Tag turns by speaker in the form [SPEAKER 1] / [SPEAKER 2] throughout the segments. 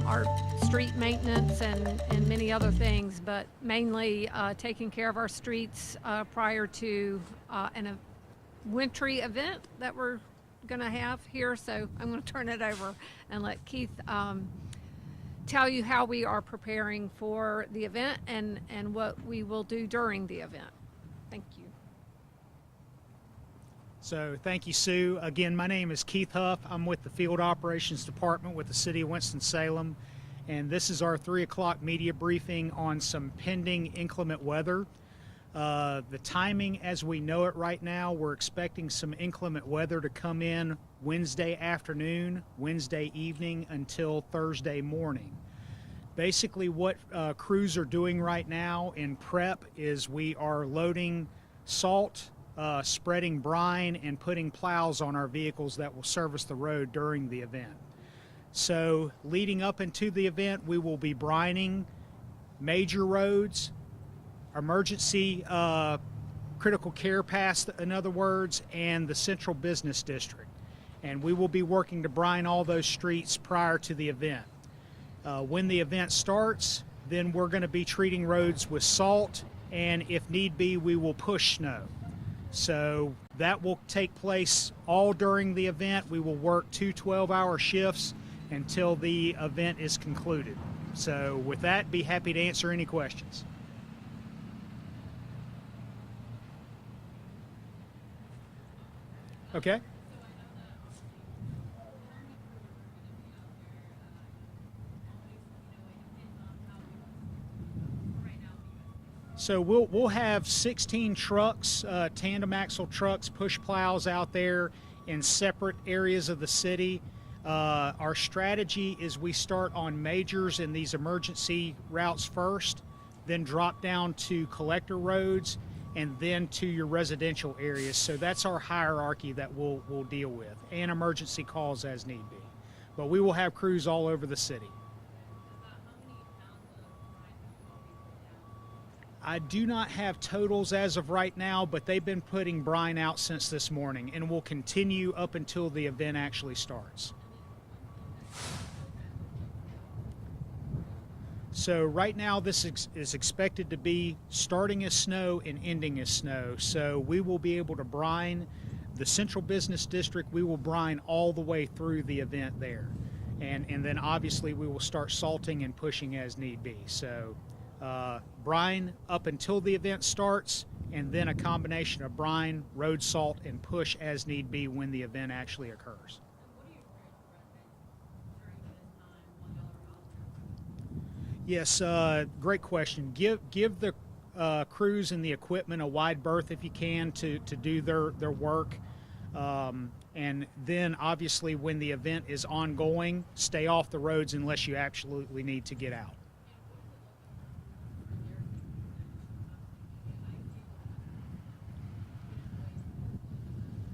[SPEAKER 1] our street maintenance and many other things, but mainly taking care of our streets prior to a wintry event that we're going to have here. So I'm going to turn it over and let Keith tell you how we are preparing for the event and what we will do during the event. Thank you.
[SPEAKER 2] So thank you, Sue. Again, my name is Keith Huff. I'm with the Field Operations Department with the City of Winston-Salem, and this is our 3 o'clock media briefing on some pending inclement weather. The timing as we know it right now, we're expecting some inclement weather to come in Wednesday afternoon, Wednesday evening until Thursday morning. Basically what crews are doing right now in prep is we are loading salt, spreading brine, and putting plows on our vehicles that will service the road during the event. So leading up into the event, we will be brining major roads, emergency critical care paths, in other words, and the central business district. And we will be working to brine all those streets prior to the event. When the event starts, then we're going to be treating roads with salt, and if need be, we will push snow. So that will take place all during the event. We will work 2 12-hour shifts until the event is concluded. So with that, be happy to answer any questions. Okay. So we'll have 16 trucks, tandem axle trucks, push plows out there in separate areas of the city. Our strategy is we start on majors and these emergency routes first, then drop down to collector roads, and then to your residential areas. So that's our hierarchy that we'll deal with, and emergency calls as need be. But we will have crews all over the city. I do not have totals as of right now, but they've been putting brine out since this morning and will continue up until the event actually starts. So right now this is expected to be starting as snow and ending as snow. So we will be able to brine the central business district. We will brine all the way through the event there. And then obviously we will start salting and pushing as need be. So brine up until the event starts, and then a combination of brine, road salt, and push as need be when the event actually occurs. Yes, great question. Give the crews and the equipment a wide berth if you can to do their work. And then obviously when the event is ongoing, stay off the roads unless you absolutely need to get out.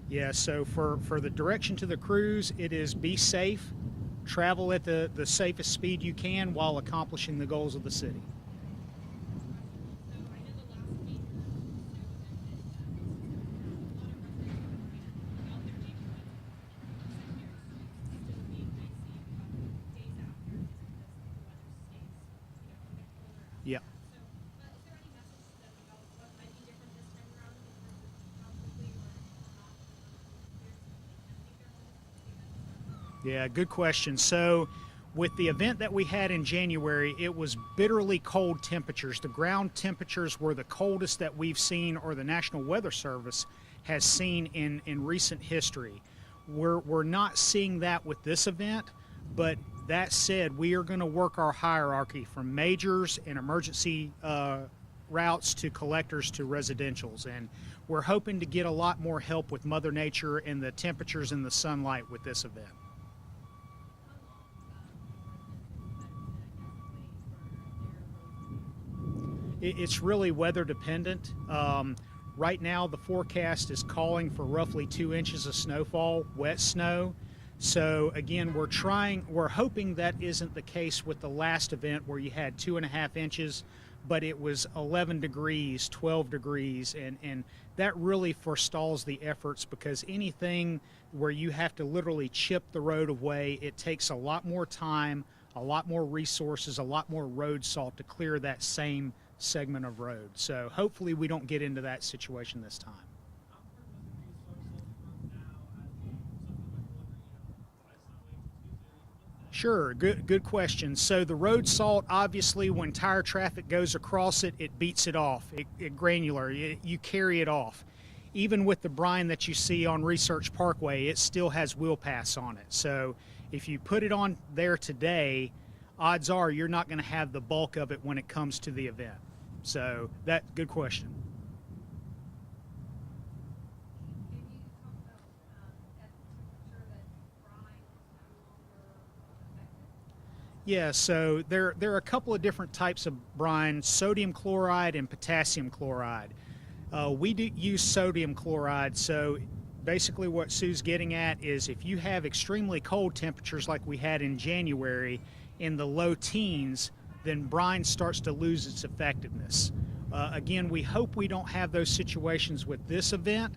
[SPEAKER 2] Yeah, so for the direction to the crews, it is be safe, travel at the safest speed you can while accomplishing the goals of the city. Yeah. Yeah, good question. So with the event that we had in January, it was bitterly cold temperatures. The ground temperatures were the coldest that we've seen, or the National Weather Service has seen in recent history. We're not seeing that with this event, but that said, we are going to work our hierarchy from majors and emergency routes to collectors to residentials, and we're hoping to get a lot more help with Mother Nature and the temperatures and the sunlight with this event. It's really weather dependent. Right now the forecast is calling for roughly 2 inches of snowfall, wet snow. So again, we're hoping that isn't the case with the last event where you had 2.5 inches, but it was 11 degrees, 12 degrees, and that really forestalls the efforts, because anything where you have to literally chip the road away, it takes a lot more time, a lot more resources, a lot more road salt to clear that same segment of road. So hopefully we don't get into that situation this time. Sure, good question. So the road salt, obviously, when tire traffic goes across it, it beats it off. It granular, you carry it off. Even with the brine that you see on Research Parkway, it still has wheel pass on it. So if you put it on there today, odds are you're not going to have the bulk of it when it comes to the event. So good question. Yeah, so there are a couple of different types of brine, sodium chloride and potassium chloride. We do use sodium chloride, so basically what Sue's getting at is if you have extremely cold temperatures like we had in January in the low teens, then brine starts to lose its effectiveness. Again, we hope we don't have those situations with this event,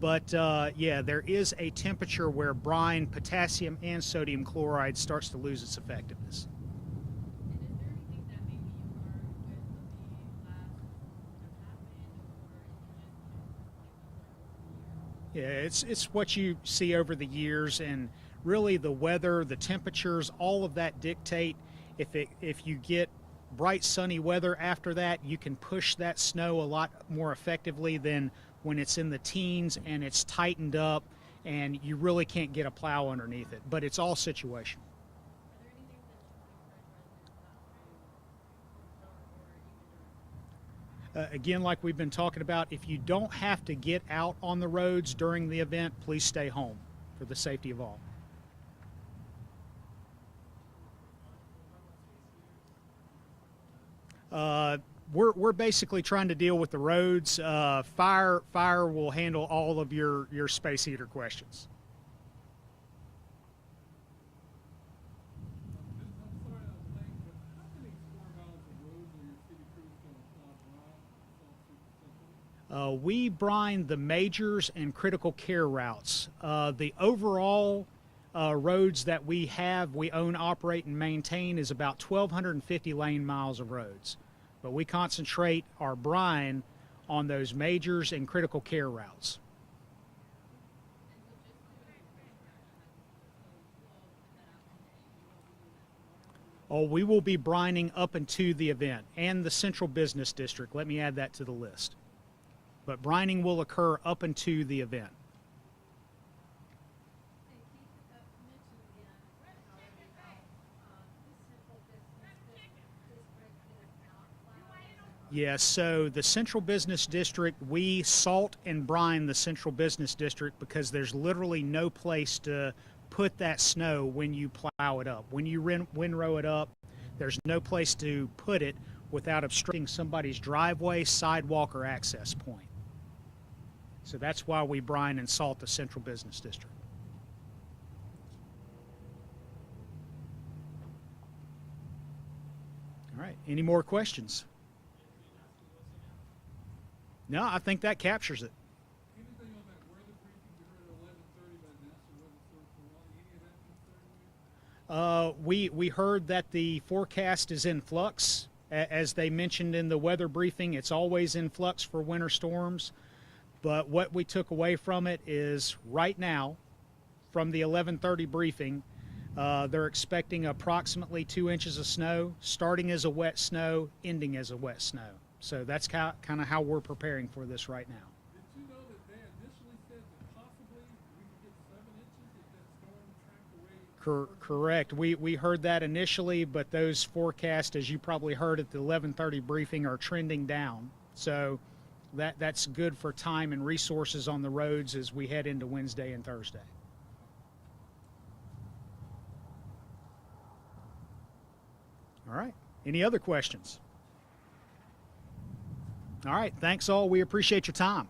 [SPEAKER 2] but yeah, there is a temperature where brine, potassium, and sodium chloride starts to lose its effectiveness. Yeah, it's what you see over the years, and really the weather, the temperatures, all of that dictate. If you get bright sunny weather after that, you can push that snow a lot more effectively than when it's in the teens and it's tightened up and you really can't get a plow underneath it. But it's all situational. Again, like we've been talking about, if you don't have to get out on the roads during the event, please stay home for the safety of all. We're basically trying to deal with the roads. Fire will handle all of your space heater questions. We brine the majors and critical care routes. The overall roads that we have, we own, operate, and maintain is about 1,250 lane miles of roads. But we concentrate our brine on those majors and critical care routes. Oh, we will be brining up into the event and the Central Business District. Let me add that to the list. But brining will occur up into the event. Yes, so the Central Business District, we salt and brine the Central Business District because there's literally no place to put that snow when you plow it up. When you windrow it up, there's no place to put it without obstructing somebody's driveway, sidewalk, or access point. So that's why we brine and salt the Central Business District. All right, any more questions? No, I think that captures it.
[SPEAKER 3] Anything on that weather briefing you heard at 11:30 by NASA Weather Service for any of that concern you?
[SPEAKER 2] We heard that the forecast is in flux. As they mentioned in the weather briefing, it's always in flux for winter storms. But what we took away from it is right now, from the 11:30 briefing, they're expecting approximately 2 inches of snow, starting as a wet snow, ending as a wet snow. So that's kind of how we're preparing for this right now.
[SPEAKER 3] Did you know that they initially said that possibly we could get 7 inches if that storm tracked away?
[SPEAKER 2] Correct. We heard that initially, but those forecasts, as you probably heard at the 11:30 briefing, are trending down. So that's good for time and resources on the roads as we head into Wednesday and Thursday. All right. Any other questions? All right. Thanks all. We appreciate your time.